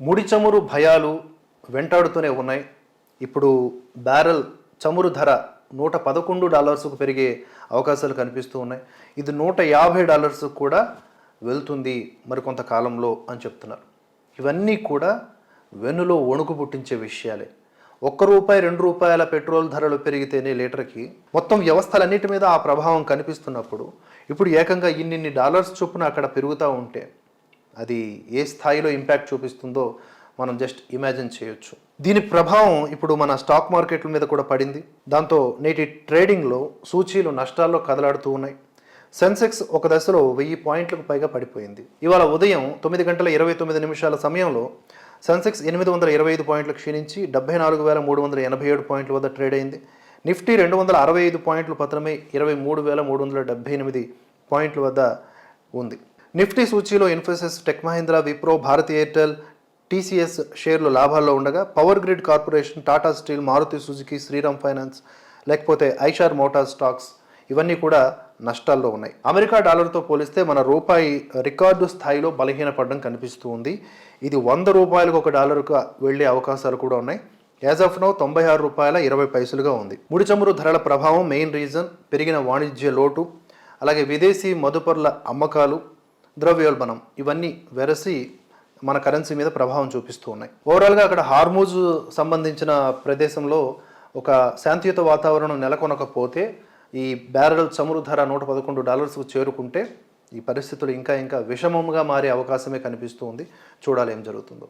ముడి చమురు భయాలు వెంటాడుతూనే ఉన్నాయి. ఇప్పుడు బ్యారెల్ చమురు ధర $111కు పెరిగే అవకాశాలు కనిపిస్తూ ఉన్నాయి. ఇది $150 కూడా వెళ్తుంది మరికొంత కాలంలో అని చెప్తున్నారు. ఇవన్నీ కూడా వెన్నులో వణుకు పుట్టించే విషయాలే. ₹1 ₹2 పెట్రోల్ ధరలు పెరిగితేనే లీటర్కి మొత్తం వ్యవస్థలన్నిటి మీద ఆ ప్రభావం కనిపిస్తున్నప్పుడు ఇప్పుడు ఏకంగా ఇన్నిన్ని డాలర్స్ చొప్పున అక్కడ పెరుగుతూ ఉంటే అది ఏ స్థాయిలో ఇంపాక్ట్ చూపిస్తుందో మనం జస్ట్ ఇమాజిన్ చేయొచ్చు. దీని ప్రభావం ఇప్పుడు మన స్టాక్ మార్కెట్ల మీద కూడా పడింది. దాంతో నేటి ట్రేడింగ్లో సూచీలు నష్టాల్లో కదలాడుతూ ఉన్నాయి. సెన్సెక్స్ ఒక దశలో 1000 పాయింట్లకు పైగా పడిపోయింది. ఇవాళ ఉదయం 9:29 సమయంలో సెన్సెక్స్ 825 పాయింట్లు క్షీణించి 74,387 పాయింట్ల వద్ద ట్రేడ్ అయింది. నిఫ్టీ 265 పాయింట్లు పతనమై 23,378 పాయింట్ల వద్ద ఉంది. నిఫ్టీ సూచీలో ఇన్ఫోసిస్, టెక్ మహీంద్రా, విప్రో, భారతీ ఎయిర్టెల్, టీసీఎస్ షేర్లు లాభాల్లో ఉండగా Power Grid Corporation, Tata Steel, Maruti Suzuki, Shriram Finance లేకపోతే ఐషార్ మోటార్ స్టాక్స్ ఇవన్నీ కూడా నష్టాల్లో ఉన్నాయి. అమెరికా డాలర్తో పోలిస్తే మన రూపాయి రికార్డు స్థాయిలో బలహీనపడడం కనిపిస్తూ ఉంది. ఇది ₹100 ఒక డాలర్కు వెళ్లే అవకాశాలు కూడా ఉన్నాయి. యాజ్ ఆఫ్ నౌ ₹96.20 ఉంది. ముడి చమురు ధరల ప్రభావం మెయిన్ రీజన్. పెరిగిన వాణిజ్య లోటు, అలాగే విదేశీ మదుపర్ల అమ్మకాలు, ద్రవ్యోల్బణం ఇవన్నీ వెరసి మన కరెన్సీ మీద ప్రభావం చూపిస్తూ ఉన్నాయి. ఓవరాల్గా అక్కడ హార్మూజ్ సంబంధించిన ప్రదేశంలో ఒక శాంతియుత వాతావరణం నెలకొనకపోతే ఈ బ్యారెల్ చమురు ధర $111కు చేరుకుంటే ఈ పరిస్థితులు ఇంకా విషమంగా మారే అవకాశమే కనిపిస్తూ ఉంది. చూడాలి ఏం జరుగుతుందో.